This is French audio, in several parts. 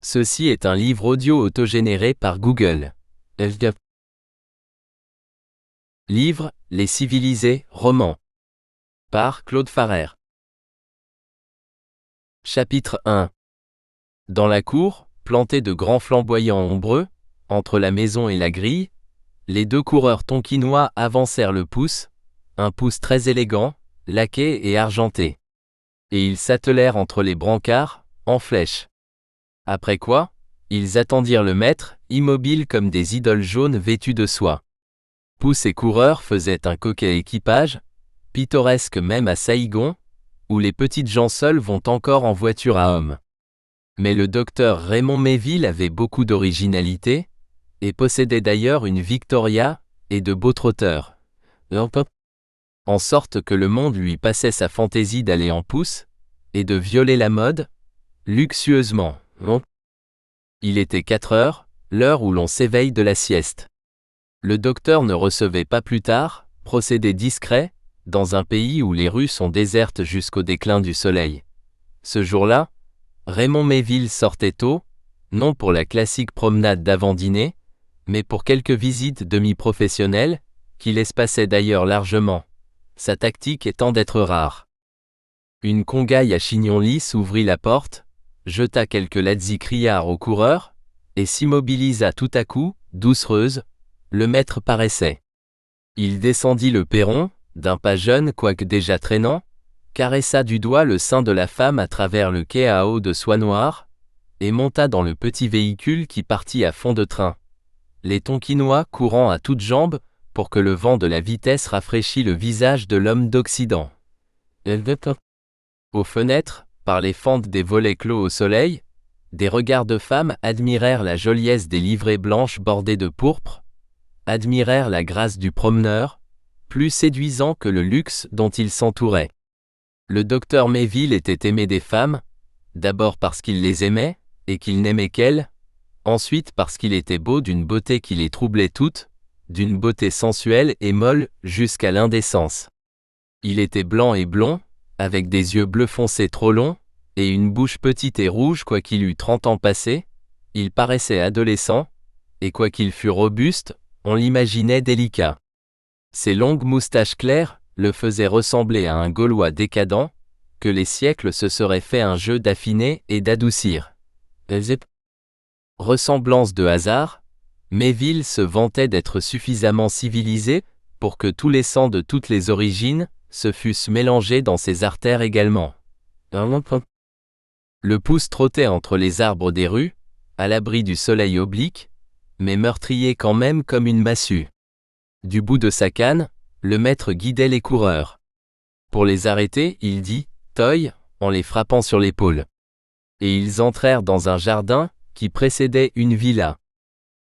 Ceci est un livre audio autogénéré par Google. Livre, Les Civilisés, roman. Par Claude Farrer. Chapitre 1. Dans la cour, plantée de grands flamboyants ombreux, entre la maison et la grille, les deux coureurs tonkinois avancèrent le pouce, un pouce très élégant, laqué et argenté. Et ils s'attelèrent entre les brancards, en flèche. Après quoi, ils attendirent le maître, immobiles comme des idoles jaunes vêtues de soie. Pouce et coureur faisaient un coquet équipage, pittoresque même à Saïgon, où les petites gens seules vont encore en voiture à hommes. Mais le docteur Raymond Méville avait beaucoup d'originalité, et possédait d'ailleurs une Victoria, et de beaux trotteurs. En sorte que le monde lui passait sa fantaisie d'aller en pouce, et de violer la mode, luxueusement. Il était 4 heures, l'heure où l'on s'éveille de la sieste. Le docteur ne recevait pas plus tard, procédé discret, dans un pays où les rues sont désertes jusqu'au déclin du soleil. Ce jour-là, Raymond Méville sortait tôt, non pour la classique promenade d'avant-dîner, mais pour quelques visites demi-professionnelles, qu'il espaçait d'ailleurs largement, sa tactique étant d'être rare. Une congaille à chignon lisse ouvrit la porte, jeta quelques lazzi criards au coureur, et s'immobilisa tout à coup, doucereuse, le maître paraissait. Il descendit le perron, d'un pas jeune quoique déjà traînant, caressa du doigt le sein de la femme à travers le quai à eau de soie noire, et monta dans le petit véhicule qui partit à fond de train. Les Tonkinois courant à toutes jambes, pour que le vent de la vitesse rafraîchît le visage de l'homme d'Occident. Aux fenêtres, par les fentes des volets clos au soleil, des regards de femmes admirèrent la joliesse des livrées blanches bordées de pourpre, admirèrent la grâce du promeneur, plus séduisant que le luxe dont il s'entourait. Le docteur Méville était aimé des femmes, d'abord parce qu'il les aimait, et qu'il n'aimait qu'elles, ensuite parce qu'il était beau d'une beauté qui les troublait toutes, d'une beauté sensuelle et molle jusqu'à l'indécence. Il était blanc et blond, avec des yeux bleu foncé trop longs, et une bouche petite et rouge quoiqu'il eût 30 ans passés, il paraissait adolescent, et quoiqu'il fût robuste, on l'imaginait délicat. Ses longues moustaches claires le faisaient ressembler à un Gaulois décadent, que les siècles se seraient fait un jeu d'affiner et d'adoucir. Ressemblance de hasard, Méville se vantait d'être suffisamment civilisé pour que tous les sangs de toutes les origines se fussent mélangés dans ses artères également. Le pouce trottait entre les arbres des rues, à l'abri du soleil oblique, mais meurtrier quand même comme une massue. Du bout de sa canne, le maître guidait les coureurs. Pour les arrêter, il dit « Toy » en les frappant sur l'épaule. Et ils entrèrent dans un jardin qui précédait une villa.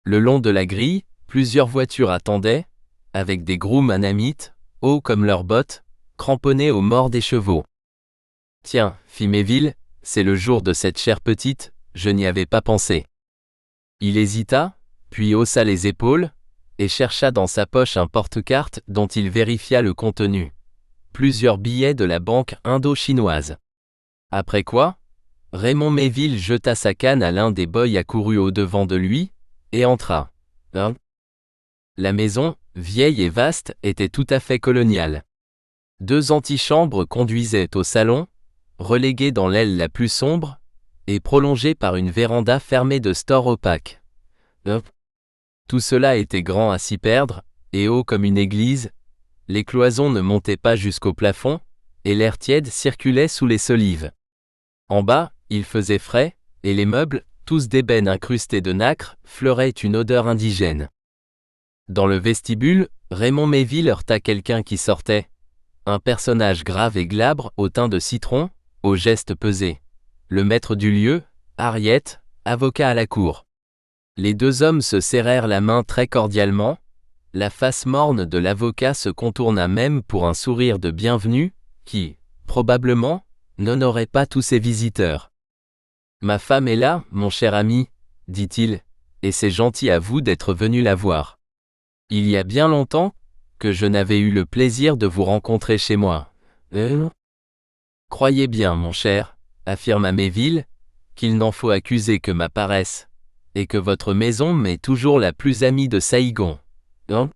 Le long de la grille, plusieurs voitures attendaient, avec des grooms anamites, hauts comme leurs bottes, cramponnés aux morts des chevaux. « Tiens, fit Méville, c'est le jour de cette chère petite, je n'y avais pas pensé. » Il hésita, puis haussa les épaules, et chercha dans sa poche un porte-carte dont il vérifia le contenu. Plusieurs billets de la banque indo-chinoise. Après quoi, Raymond Méville jeta sa canne à l'un des boys accourus au-devant de lui, et entra. La maison, vieille et vaste, était tout à fait coloniale. 2 antichambres conduisaient au salon, relégué dans l'aile la plus sombre, et prolongé par une véranda fermée de stores opaques. Tout cela était grand à s'y perdre, et haut comme une église, les cloisons ne montaient pas jusqu'au plafond, et l'air tiède circulait sous les solives. En bas, il faisait frais, et les meubles, tous d'ébène incrustés de nacre, fleuraient une odeur indigène. Dans le vestibule, Raymond Méville heurta quelqu'un qui sortait. Un personnage grave et glabre, au teint de citron, aux gestes pesés. Le maître du lieu, Harriet, avocat à la cour. Les 2 hommes se serrèrent la main très cordialement, la face morne de l'avocat se contourna même pour un sourire de bienvenue, qui, probablement, n'honorait pas tous ses visiteurs. « Ma femme est là, mon cher ami, dit-il, et c'est gentil à vous d'être venu la voir. Il y a bien longtemps que je n'avais eu le plaisir de vous rencontrer chez moi. Croyez bien, mon cher, affirma Méville, qu'il n'en faut accuser que ma paresse, et que votre maison m'est toujours la plus amie de Saïgon. Hein?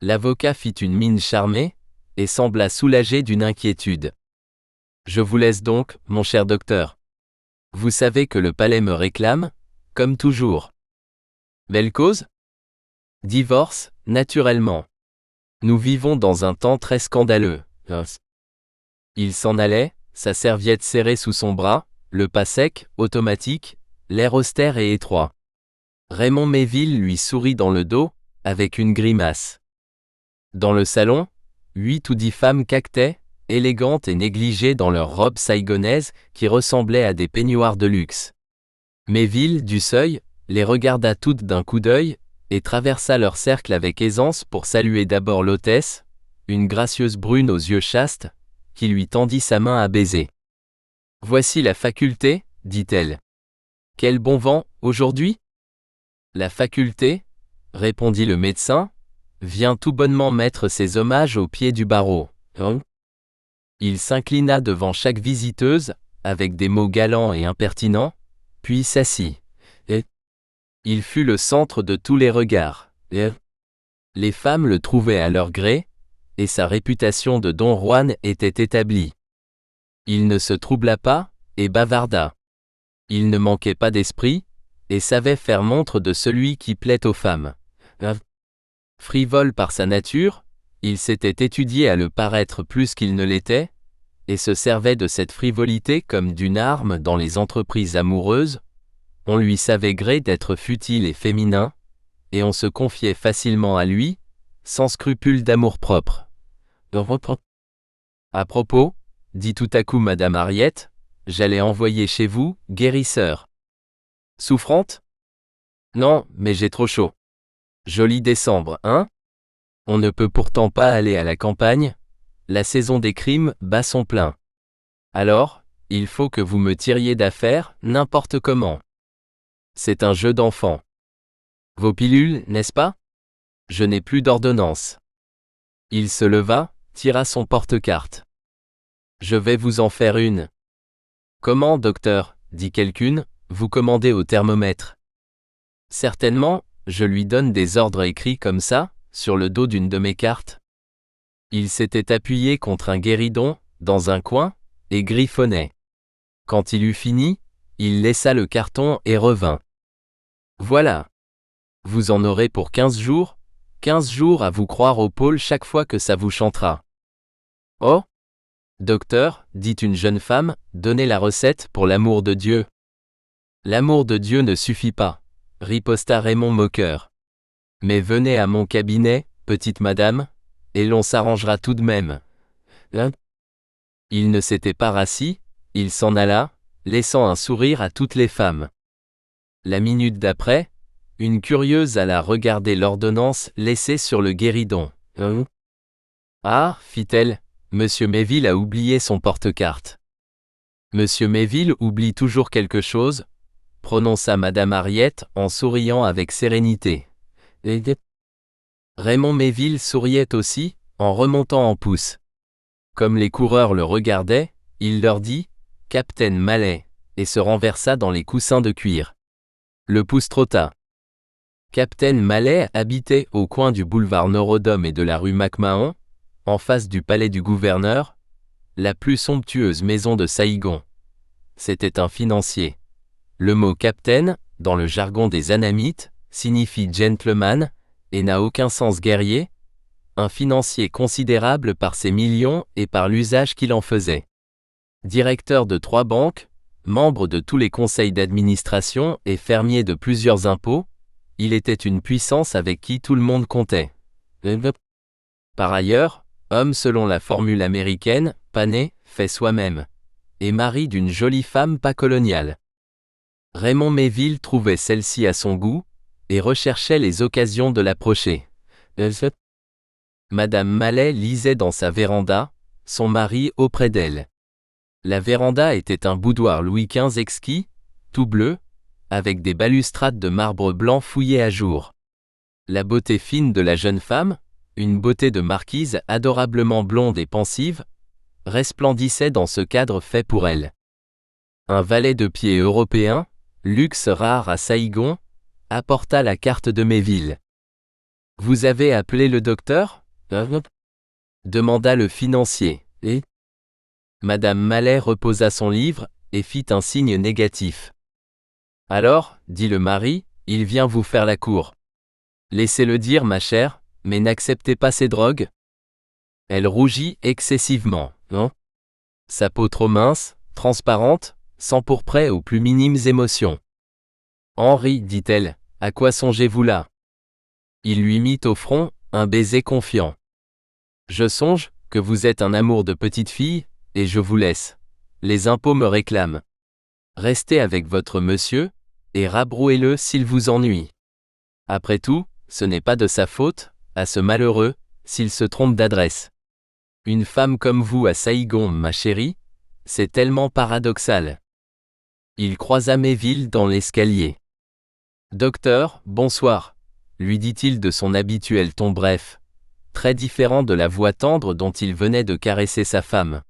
L'avocat fit une mine charmée, et sembla soulagé d'une inquiétude. Je vous laisse donc, mon cher docteur. Vous savez que le palais me réclame, comme toujours. Belle cause? Divorce, naturellement. Nous vivons dans un temps très scandaleux. Il s'en allait, sa serviette serrée sous son bras, le pas sec, automatique, l'air austère et étroit. Raymond Méville lui sourit dans le dos, avec une grimace. Dans le salon, 8 ou 10 femmes caquetaient, élégantes et négligées dans leurs robes saïgonaises qui ressemblaient à des peignoirs de luxe. Méville, du seuil, les regarda toutes d'un coup d'œil, et traversa leur cercle avec aisance pour saluer d'abord l'hôtesse, une gracieuse brune aux yeux chastes, qui lui tendit sa main à baiser. « Voici la faculté, dit-elle. Quel bon vent, aujourd'hui ? La faculté, répondit le médecin, vient tout bonnement mettre ses hommages au pied du barreau. Il s'inclina devant chaque visiteuse, avec des mots galants et impertinents, puis s'assit. Et il fut le centre de tous les regards. Les femmes le trouvaient à leur gré, et sa réputation de Don Juan était établie. Il ne se troubla pas, et bavarda. Il ne manquait pas d'esprit, et savait faire montre de celui qui plaît aux femmes. Frivole par sa nature, il s'était étudié à le paraître plus qu'il ne l'était, et se servait de cette frivolité comme d'une arme dans les entreprises amoureuses. On lui savait gré d'être futile et féminin, et on se confiait facilement à lui, sans scrupule d'amour-propre. À propos, dit tout à coup Madame Harriet, j'allais envoyer chez vous, guérisseur. Souffrante? Non, mais j'ai trop chaud. Joli décembre, hein? On ne peut pourtant pas aller à la campagne, la saison des crimes bat son plein. Alors, il faut que vous me tiriez d'affaire, n'importe comment. C'est un jeu d'enfant. Vos pilules, n'est-ce pas? Je n'ai plus d'ordonnance. Il se leva, tira son porte-carte. Je vais vous en faire une. Comment, docteur, dit quelqu'une, vous commandez au thermomètre? Certainement, je lui donne des ordres écrits comme ça, sur le dos d'une de mes cartes. Il s'était appuyé contre un guéridon, dans un coin, et griffonnait. Quand il eut fini, il laissa le carton et revint. Voilà. Vous en aurez pour 15 jours à vous croire au pôle chaque fois que ça vous chantera. Oh? Docteur, dit une jeune femme, donnez la recette pour l'amour de Dieu. L'amour de Dieu ne suffit pas, riposta Raymond moqueur. Mais venez à mon cabinet, petite madame, et l'on s'arrangera tout de même. Hein? Il ne s'était pas rassis, il s'en alla, laissant un sourire à toutes les femmes. La minute d'après, une curieuse alla regarder l'ordonnance laissée sur le guéridon. Ah, fit-elle, Monsieur Méville a oublié son porte-carte. Monsieur Méville oublie toujours quelque chose, prononça Madame Harriet en souriant avec sérénité. Raymond Méville souriait aussi, en remontant en pouce. Comme les coureurs le regardaient, il leur dit « Capitaine Mallet » et se renversa dans les coussins de cuir. Le pouce trotta. Capitaine Mallet habitait au coin du boulevard Norodom et de la rue MacMahon, en face du palais du gouverneur, la plus somptueuse maison de Saïgon. C'était un financier. Le mot capitaine, dans le jargon des Anamites, signifie gentleman, et n'a aucun sens guerrier, un financier considérable par ses millions et par l'usage qu'il en faisait. Directeur de 3 banques, membre de tous les conseils d'administration et fermier de plusieurs impôts, il était une puissance avec qui tout le monde comptait. Par ailleurs, homme selon la formule américaine, pas né, fait soi-même, et mari d'une jolie femme pas coloniale. Raymond Méville trouvait celle-ci à son goût, et recherchait les occasions de l'approcher. Madame Mallet lisait dans sa véranda, son mari auprès d'elle. La véranda était un boudoir Louis XV exquis, tout bleu, avec des balustrades de marbre blanc fouillées à jour. La beauté fine de la jeune femme, une beauté de marquise adorablement blonde et pensive, resplendissait dans ce cadre fait pour elle. Un valet de pied européen, luxe rare à Saïgon, apporta la carte de Mayville. « Vous avez appelé le docteur ?» demanda le financier, et Madame Mallet reposa son livre, et fit un signe négatif. « Alors, dit le mari, il vient vous faire la cour. Laissez-le dire, ma chère, mais n'acceptez pas ces drogues ?» Elle rougit excessivement, non ? Sa peau trop mince, transparente, s'empourprait aux plus minimes émotions. « Henri, dit-elle, à quoi songez-vous là ?» Il lui mit au front un baiser confiant. « Je songe que vous êtes un amour de petite fille, et je vous laisse. Les impôts me réclament. Restez avec votre monsieur, et rabrouez-le s'il vous ennuie. Après tout, ce n'est pas de sa faute, à ce malheureux, s'il se trompe d'adresse. Une femme comme vous à Saïgon, ma chérie, c'est tellement paradoxal. » Il croisa Mayville dans l'escalier. « Docteur, bonsoir, » lui dit-il de son habituel ton bref, très différent de la voix tendre dont il venait de caresser sa femme.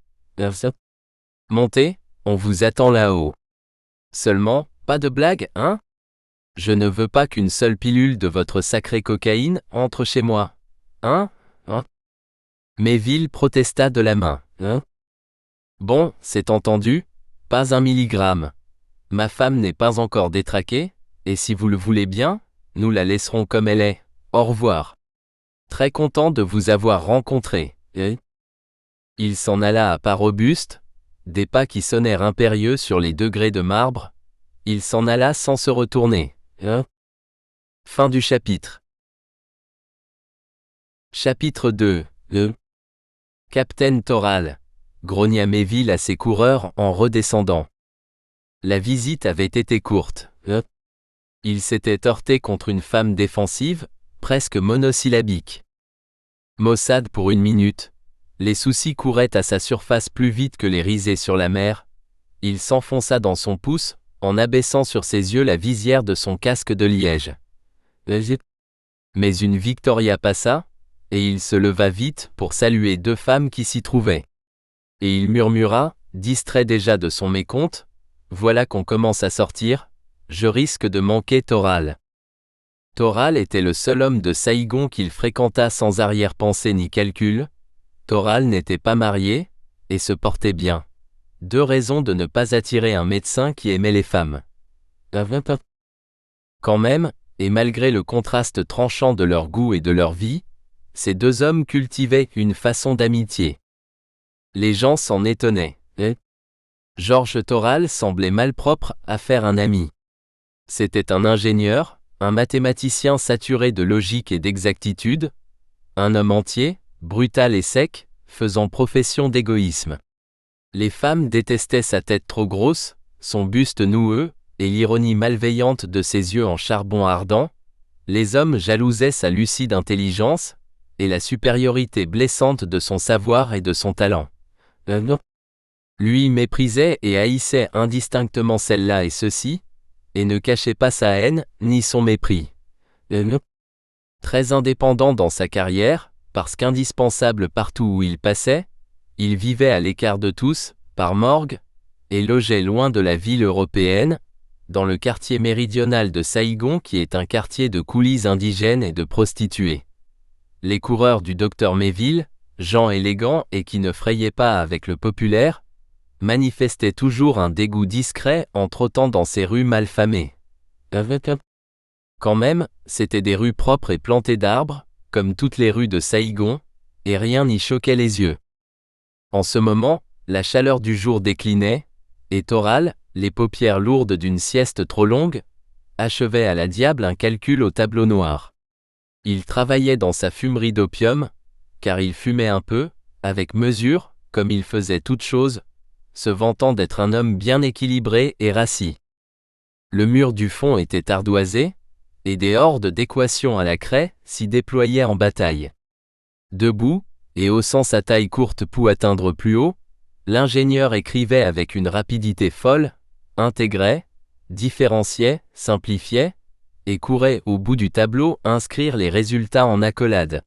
« Montez, on vous attend là-haut. Seulement, pas de blague, hein ? Je ne veux pas qu'une seule pilule de votre sacrée cocaïne entre chez moi. Hein ? Mayville protesta de la main. Bon, c'est entendu, pas 1 milligramme. Ma femme n'est pas encore détraquée, et si vous le voulez bien, nous la laisserons comme elle est. Au revoir. Très content de vous avoir rencontré. Il s'en alla à pas robustes, des pas qui sonnèrent impérieux sur les degrés de marbre. Il s'en alla sans se retourner. Fin du chapitre. Chapitre 2. Captain Toral, grogna Mayville à ses coureurs en redescendant. La visite avait été courte. Il s'était heurté contre une femme défensive, presque monosyllabique. Maussade pour 1 minute. Les soucis couraient à sa surface plus vite que les risées sur la mer. Il s'enfonça dans son pouce, en abaissant sur ses yeux la visière de son casque de liège. Mais une Victoria passa, et il se leva vite pour saluer 2 femmes qui s'y trouvaient. Et il murmura, distrait déjà de son mécompte, « Voilà qu'on commence à sortir, je risque de manquer Toral. » Toral était le seul homme de Saïgon qu'il fréquenta sans arrière-pensée ni calcul. Toral n'était pas marié, et se portait bien. 2 raisons de ne pas attirer un médecin qui aimait les femmes. Quand même, et malgré le contraste tranchant de leur goût et de leur vie, ces 2 hommes cultivaient une façon d'amitié. Les gens s'en étonnaient. Georges Toral semblait malpropre à faire un ami. C'était un ingénieur, un mathématicien saturé de logique et d'exactitude, un homme entier, brutal et sec, faisant profession d'égoïsme. Les femmes détestaient sa tête trop grosse, son buste noueux, et l'ironie malveillante de ses yeux en charbon ardent. Les hommes jalousaient sa lucide intelligence, et la supériorité blessante de son savoir et de son talent. Lui méprisait et haïssait indistinctement celle-là et ceci, et ne cachait pas sa haine, ni son mépris. Très indépendant dans sa carrière, parce qu'indispensable partout où il passait, il vivait à l'écart de tous, par morgue, et logeait loin de la ville européenne, dans le quartier méridional de Saïgon qui est un quartier de coulisses indigènes et de prostituées. Les coureurs du docteur Mayville, gens élégants et qui ne frayaient pas avec le populaire, manifestaient toujours un dégoût discret en trottant dans ces rues malfamées. Quand même, c'étaient des rues propres et plantées d'arbres, comme toutes les rues de Saïgon, et rien n'y choquait les yeux. En ce moment, la chaleur du jour déclinait, et Toral, les paupières lourdes d'une sieste trop longue, achevait à la diable un calcul au tableau noir. Il travaillait dans sa fumerie d'opium, car il fumait un peu, avec mesure, comme il faisait toute chose, se vantant d'être un homme bien équilibré et rassis. Le mur du fond était ardoisé, et des hordes d'équations à la craie s'y déployaient en bataille. Debout, et haussant sa taille courte pour atteindre plus haut, l'ingénieur écrivait avec une rapidité folle, intégrait, différenciait, simplifiait, et courait au bout du tableau inscrire les résultats en accolade.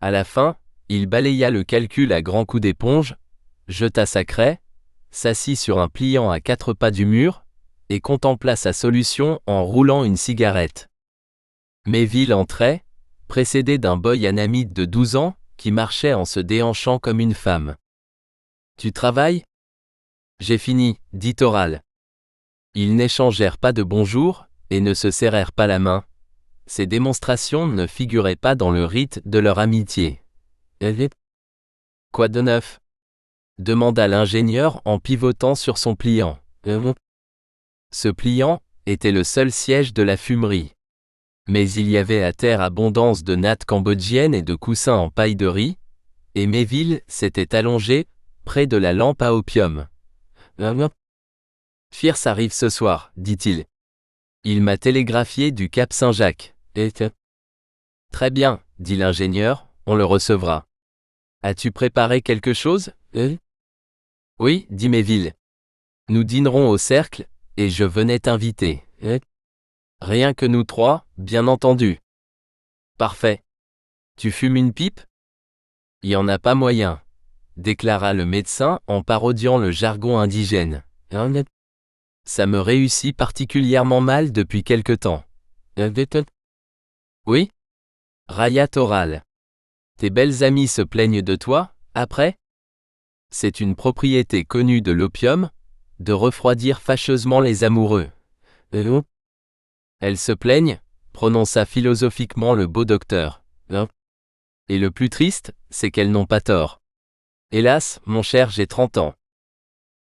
À la fin, il balaya le calcul à grands coups d'éponge, jeta sa craie, s'assit sur un pliant à 4 pas du mur, et contempla sa solution en roulant une cigarette. Mayville entrait, précédé d'un boy anamite de 12 ans, qui marchait en se déhanchant comme une femme. « Tu travailles ? » »« J'ai fini, » dit Toral. Ils n'échangèrent pas de bonjour, et ne se serrèrent pas la main. Ces démonstrations ne figuraient pas dans le rite de leur amitié. « Quoi de neuf ? » demanda l'ingénieur en pivotant sur son pliant. Ce pliant était le seul siège de la fumerie. Mais il y avait à terre abondance de nattes cambodgiennes et de coussins en paille de riz, et Mayville s'était allongé près de la lampe à opium. « Fierce arrive ce soir, dit-il. Il m'a télégraphié du Cap Saint-Jacques. Très bien, dit l'ingénieur, on le recevra. As-tu préparé quelque chose ? Oui, dit Mayville. Nous dînerons au cercle, et je venais t'inviter. Rien que nous trois, bien entendu. Parfait. Tu fumes une pipe ? Y en a pas moyen, déclara le médecin en parodiant le jargon indigène. Ça me réussit particulièrement mal depuis quelque temps. Oui ? Railla Toral. Tes belles amies se plaignent de toi, après ? C'est une propriété connue de l'opium, de refroidir fâcheusement les amoureux. Elles se plaignent, prononça philosophiquement le beau docteur. Et le plus triste, c'est qu'elles n'ont pas tort. Hélas, mon cher, j'ai 30 ans.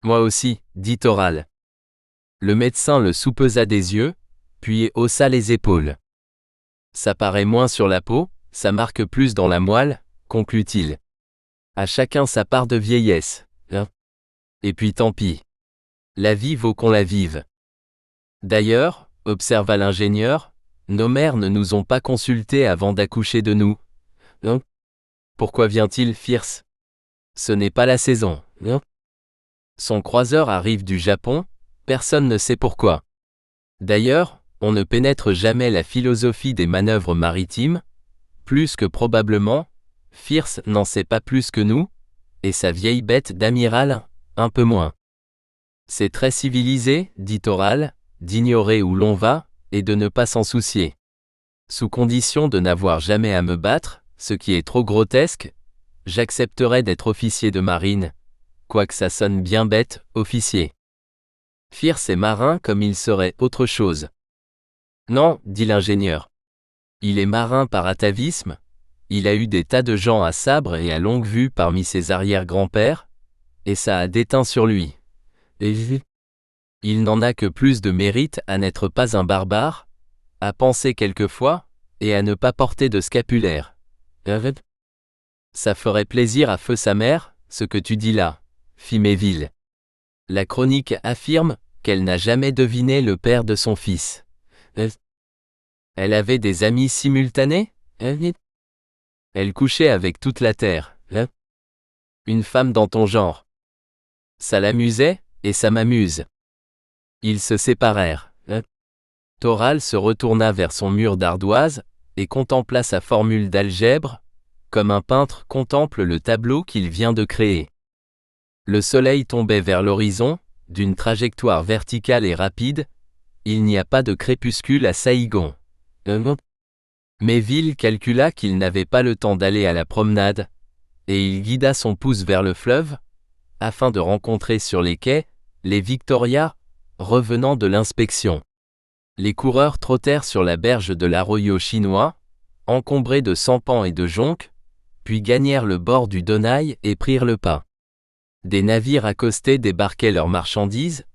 Moi aussi, dit Toral. Le médecin le soupesa des yeux, puis haussa les épaules. Ça paraît moins sur la peau, ça marque plus dans la moelle, conclut-il. À chacun sa part de vieillesse. Et puis tant pis. La vie vaut qu'on la vive. D'ailleurs, observa l'ingénieur, nos mères ne nous ont pas consultés avant d'accoucher de nous. Pourquoi vient-il, Fierce ? Ce n'est pas la saison. Son croiseur arrive du Japon, personne ne sait pourquoi. D'ailleurs, on ne pénètre jamais la philosophie des manœuvres maritimes, plus que probablement, Fierce n'en sait pas plus que nous, et sa vieille bête d'amiral, un peu moins. C'est très civilisé, dit Toral, d'ignorer où l'on va, et de ne pas s'en soucier. Sous condition de n'avoir jamais à me battre, ce qui est trop grotesque, j'accepterais d'être officier de marine, quoique ça sonne bien bête, officier. Fierce est marin comme il serait autre chose. Non, dit l'ingénieur. Il est marin par atavisme, il a eu des tas de gens à sabre et à longue vue parmi ses arrière-grands-pères, et ça a déteint sur lui. Et il n'en a que plus de mérite à n'être pas un barbare, à penser quelquefois, et à ne pas porter de scapulaire. Ça ferait plaisir à feu sa mère, ce que tu dis là, fit Mayville. La chronique affirme qu'elle n'a jamais deviné le père de son fils. Elle avait des amis simultanés ? Elle couchait avec toute la terre. Une femme dans ton genre. Ça l'amusait, et ça m'amuse. Ils se séparèrent. Toral se retourna vers son mur d'ardoise, et contempla sa formule d'algèbre, comme un peintre contemple le tableau qu'il vient de créer. Le soleil tombait vers l'horizon, d'une trajectoire verticale et rapide, il n'y a pas de crépuscule à Saïgon. Mayville calcula qu'il n'avait pas le temps d'aller à la promenade, et il guida son pouce vers le fleuve, afin de rencontrer sur les quais, les Victoria, revenant de l'inspection. Les coureurs trottèrent sur la berge de l'arroyo chinois, encombré de sampans et de joncs, puis gagnèrent le bord du Donaï et prirent le pas. Des navires accostés débarquaient leurs marchandises,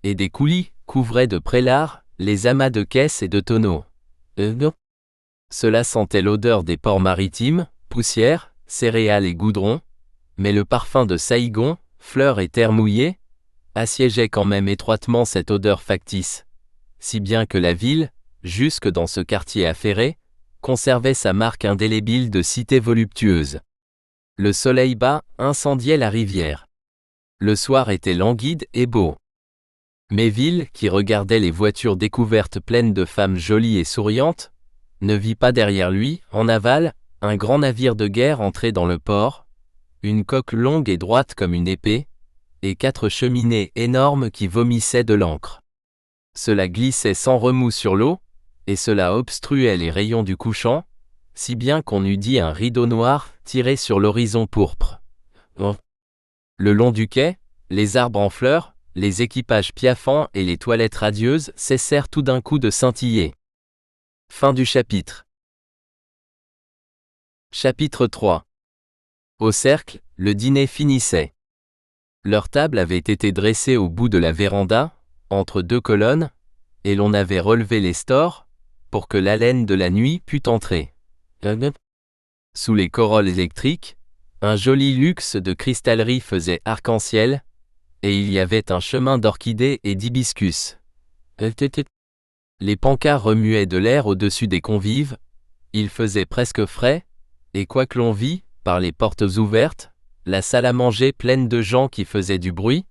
et des coulis couvraient de prélards les amas de caisses et de tonneaux. Cela sentait l'odeur des ports maritimes, poussière, céréales et goudron, mais le parfum de Saïgon, fleurs et terre mouillée, assiégeait quand même étroitement cette odeur factice, si bien que la ville, jusque dans ce quartier affairé, conservait sa marque indélébile de cité voluptueuse. Le soleil bas incendiait la rivière. Le soir était languide et beau. Mayville, qui regardait les voitures découvertes pleines de femmes jolies et souriantes, ne vit pas derrière lui, en aval, un grand navire de guerre entrer dans le port, une coque longue et droite comme une épée, et 4 cheminées énormes qui vomissaient de l'encre. Cela glissait sans remous sur l'eau, et cela obstruait les rayons du couchant, si bien qu'on eût dit un rideau noir tiré sur l'horizon pourpre. Le long du quai, les arbres en fleurs, les équipages piaffants et les toilettes radieuses cessèrent tout d'un coup de scintiller. Fin du chapitre. Chapitre 3. Au cercle, le dîner finissait. Leur table avait été dressée au bout de la véranda, entre 2 colonnes, et l'on avait relevé les stores, pour que l'haleine de la nuit pût entrer. Sous les corolles électriques, un joli luxe de cristallerie faisait arc-en-ciel, et il y avait un chemin d'orchidées et d'hibiscus. Les pancarts remuaient de l'air au-dessus des convives, il faisait presque frais, et quoique l'on vît, par les portes ouvertes, la salle à manger pleine de gens qui faisaient du bruit,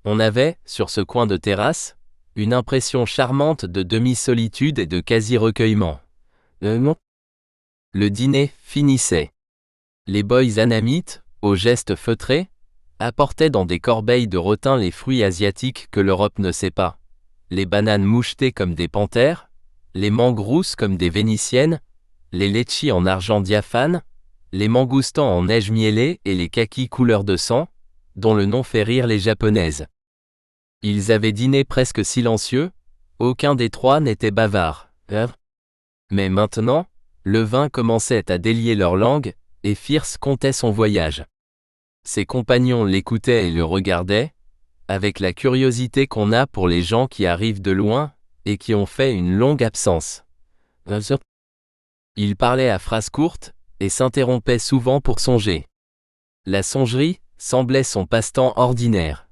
on avait, sur ce coin de terrasse, une impression charmante de demi-solitude et de quasi-recueillement. Le dîner finissait. Les boys anamites, aux gestes feutrés, apportaient dans des corbeilles de rotin les fruits asiatiques que l'Europe ne sait pas. Les bananes mouchetées comme des panthères, les mangues rousses comme des vénitiennes, les litchis en argent diaphane, les mangoustans en neige mielée et les kakis couleur de sang, dont le nom fait rire les japonaises. Ils avaient dîné presque silencieux, aucun des trois n'était bavard. Mais maintenant, le vin commençait à délier leur langue, et Fierce contait son voyage. Ses compagnons l'écoutaient et le regardaient, avec la curiosité qu'on a pour les gens qui arrivent de loin, et qui ont fait une longue absence. Il parlait à phrases courtes, et s'interrompait souvent pour songer. La songerie semblait son passe-temps ordinaire.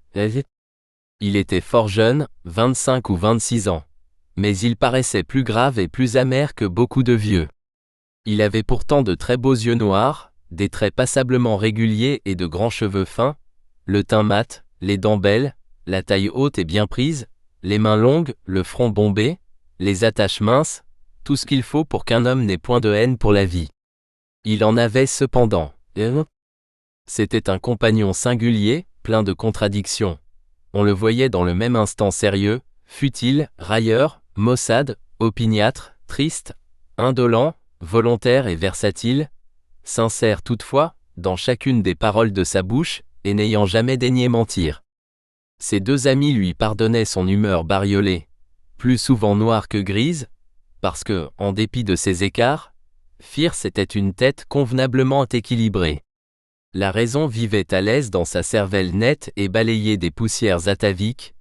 Il était fort jeune, 25 ou 26 ans. Mais il paraissait plus grave et plus amer que beaucoup de vieux. Il avait pourtant de très beaux yeux noirs, des traits passablement réguliers et de grands cheveux fins, le teint mat, les dents belles, la taille haute et bien prise, les mains longues, le front bombé, les attaches minces, tout ce qu'il faut pour qu'un homme n'ait point de haine pour la vie. Il en avait cependant. C'était un compagnon singulier, plein de contradictions. On le voyait dans le même instant sérieux, futile, railleur, maussade, opiniâtre, triste, indolent, volontaire et versatile, sincère toutefois, dans chacune des paroles de sa bouche, et n'ayant jamais daigné mentir. Ses 2 amis lui pardonnaient son humeur bariolée, plus souvent noire que grise, parce que, en dépit de ses écarts, Fierce était une tête convenablement équilibrée. La raison vivait à l'aise dans sa cervelle nette et balayée des poussières ataviques,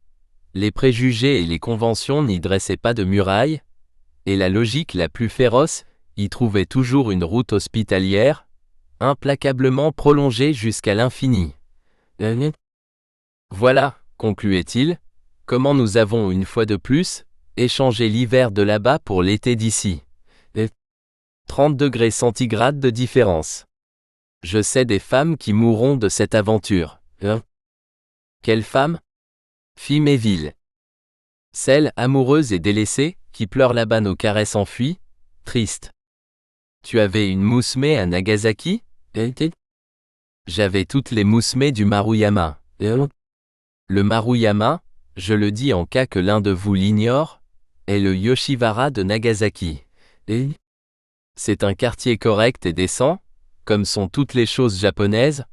les préjugés et les conventions n'y dressaient pas de murailles, et la logique la plus féroce y trouvait toujours une route hospitalière, implacablement prolongée jusqu'à l'infini. Voilà, concluait-il, comment nous avons une fois de plus échangé l'hiver de là-bas pour l'été d'ici. 30 degrés centigrades de différence. Je sais des femmes qui mourront de cette aventure. Quelle femme ? Fit Méville. Celle amoureuse et délaissée, qui pleure là-bas nos caresses enfuies, triste. Tu avais une moussemée à Nagasaki ? J'avais toutes les moussemées du Maruyama. Le Maruyama, je le dis en cas que l'un de vous l'ignore, est le Yoshiwara de Nagasaki. C'est un quartier correct et décent, comme sont toutes les choses japonaises,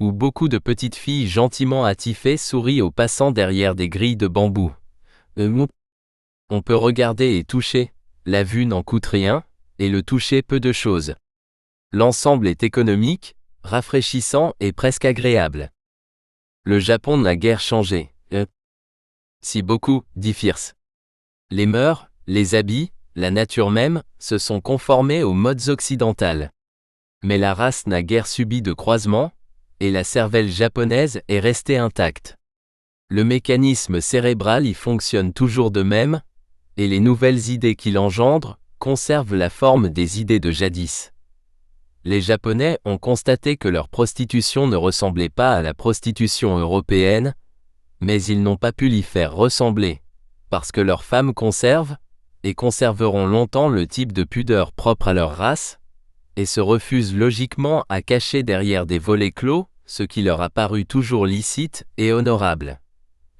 où beaucoup de petites filles gentiment attifées sourient aux passants derrière des grilles de bambou. On peut regarder et toucher, la vue n'en coûte rien, et le toucher peu de choses. L'ensemble est économique, rafraîchissant et presque agréable. Le Japon n'a guère changé. Si beaucoup, dit Fierce. Les mœurs, les habits, la nature même, se sont conformés aux modes occidentales. Mais la race n'a guère subi de croisement, et la cervelle japonaise est restée intacte. Le mécanisme cérébral y fonctionne toujours de même, et les nouvelles idées qu'il engendre conservent la forme des idées de jadis. Les Japonais ont constaté que leur prostitution ne ressemblait pas à la prostitution européenne, mais ils n'ont pas pu l'y faire ressembler, parce que leurs femmes conservent, et conserveront longtemps le type de pudeur propre à leur race, et se refusent logiquement à cacher derrière des volets clos, ce qui leur a paru toujours licite et honorable.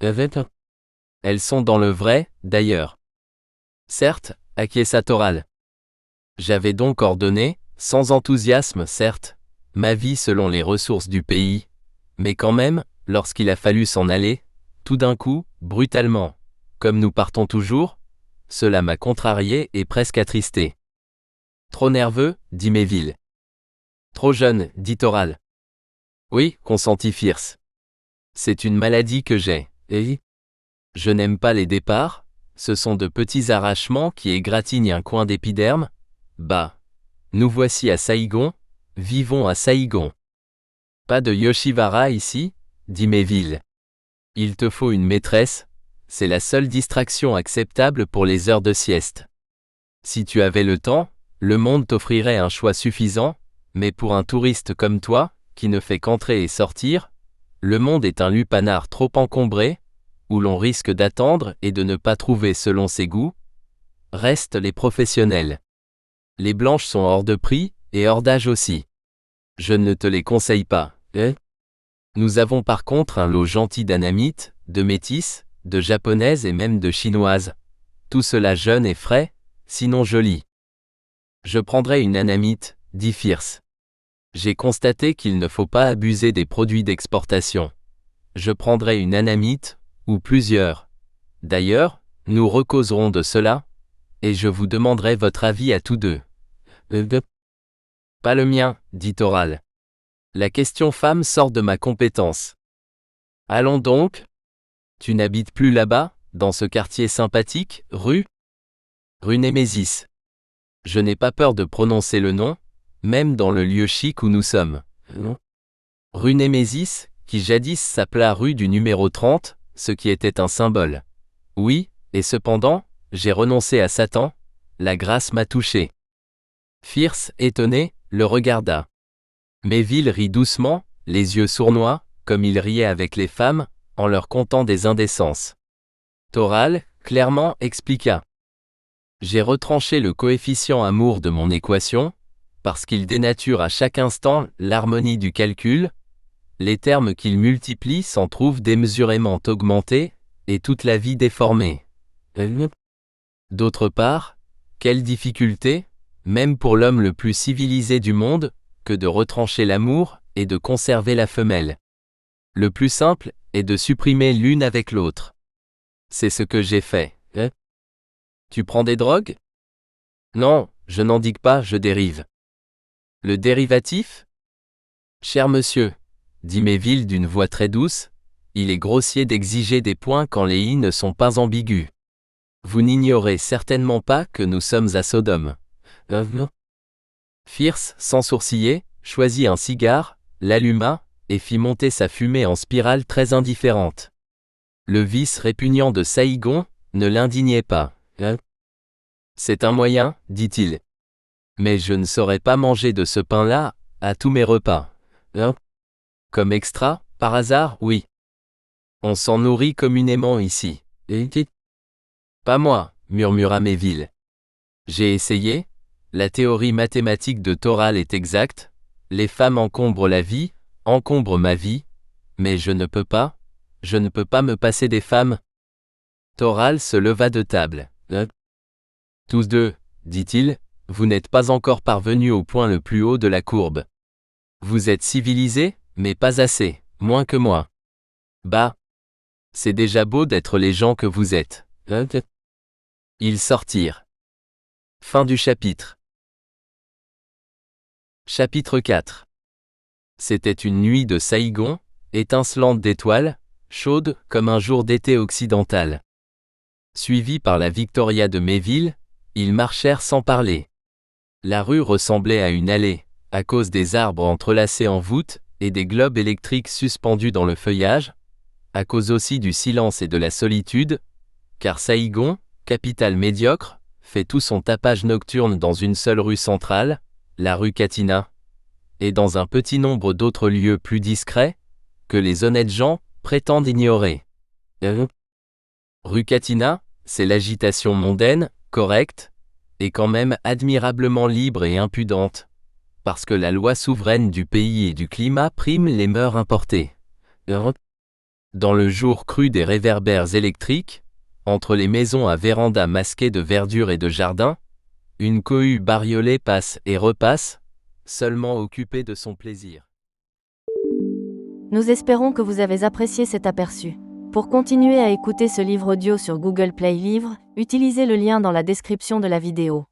Elles sont dans le vrai, d'ailleurs. Certes, acquiesça Toral. J'avais donc ordonné, sans enthousiasme certes, ma vie selon les ressources du pays, mais quand même, lorsqu'il a fallu s'en aller, tout d'un coup, brutalement, comme nous partons toujours, cela m'a contrarié et presque attristé. Trop nerveux, dit Méville. Trop jeune, dit Toral. Oui, consentit Fierce. C'est une maladie que j'ai, et je n'aime pas les départs, ce sont de petits arrachements qui égratignent un coin d'épiderme. Bah, nous voici à Saïgon, vivons à Saïgon. Pas de Yoshiwara ici, dit Méville. Il te faut une maîtresse, c'est la seule distraction acceptable pour les heures de sieste. Si tu avais le temps, le monde t'offrirait un choix suffisant, mais pour un touriste comme toi, qui ne fait qu'entrer et sortir, le monde est un lupanar trop encombré, où l'on risque d'attendre et de ne pas trouver selon ses goûts. Restent les professionnels. Les blanches sont hors de prix, et hors d'âge aussi. Je ne te les conseille pas, Nous avons par contre un lot gentil d'anamites, de métisses, de japonaises et même de chinoises. Tout cela jeune et frais, sinon joli. Je prendrai une anamite, dit Fierce. J'ai constaté qu'il ne faut pas abuser des produits d'exportation. Je prendrai une anamite, ou plusieurs. D'ailleurs, nous recauserons de cela, et je vous demanderai votre avis à tous deux. Pas le mien, dit Toral. La question femme sort de ma compétence. Allons donc. Tu n'habites plus là-bas, dans ce quartier sympathique, rue Némésis. Je n'ai pas peur de prononcer le nom, même dans le lieu chic où nous sommes. Rue Némésis, qui jadis s'appela rue du numéro 30, ce qui était un symbole. Oui, et cependant, j'ai renoncé à Satan, la grâce m'a touché. Fierce, étonné, le regarda. Méville rit doucement, les yeux sournois, comme il riait avec les femmes, en leur contant des indécences. Toral, clairement, expliqua. J'ai retranché le coefficient amour de mon équation, parce qu'il dénature à chaque instant l'harmonie du calcul, les termes qu'il multiplie s'en trouvent démesurément augmentés, et toute la vie déformée. D'autre part, quelle difficulté, même pour l'homme le plus civilisé du monde, que de retrancher l'amour, et de conserver la femelle. Le plus simple est de supprimer l'une avec l'autre. C'est ce que j'ai fait. Tu prends des drogues? Non, je n'endigue pas, je dérive. Le dérivatif? Cher monsieur, dit Méville d'une voix très douce, il est grossier d'exiger des points quand les i ne sont pas ambigus. Vous n'ignorez certainement pas que nous sommes à Sodome. Fierce, sans sourciller, choisit un cigare, l'alluma, et fit monter sa fumée en spirale très indifférente. Le vice répugnant de Saïgon ne l'indignait pas. C'est un moyen, dit-il. Mais je ne saurais pas manger de ce pain-là, à tous mes repas. Comme extra, par hasard, oui. On s'en nourrit communément ici. Pas moi, murmura Méville. J'ai essayé. La théorie mathématique de Toral est exacte. Les femmes encombrent la vie, encombrent ma vie. Mais je ne peux pas me passer des femmes. Toral se leva de table. Tous deux, dit-il, vous n'êtes pas encore parvenus au point le plus haut de la courbe. Vous êtes civilisés, mais pas assez, moins que moi. Bah, c'est déjà beau d'être les gens que vous êtes. Ils sortirent. Fin du chapitre. Chapitre 4. C'était une nuit de Saïgon, étincelante d'étoiles, chaude comme un jour d'été occidental. Suivis par la Victoria de Méville, ils marchèrent sans parler. La rue ressemblait à une allée, à cause des arbres entrelacés en voûte et des globes électriques suspendus dans le feuillage, à cause aussi du silence et de la solitude, car Saïgon, capitale médiocre, fait tout son tapage nocturne dans une seule rue centrale, la rue Katina, et dans un petit nombre d'autres lieux plus discrets, que les honnêtes gens prétendent ignorer. Rue Katina, c'est l'agitation mondaine, correcte, et quand même admirablement libre et impudente. parce que la loi souveraine du pays et du climat prime les mœurs importées. Dans le jour cru des réverbères électriques, entre les maisons à véranda masquées de verdure et de jardin, une cohue bariolée passe et repasse, seulement occupée de son plaisir. Nous espérons que vous avez apprécié cet aperçu. Pour continuer à écouter ce livre audio sur Google Play Livres, utilisez le lien dans la description de la vidéo.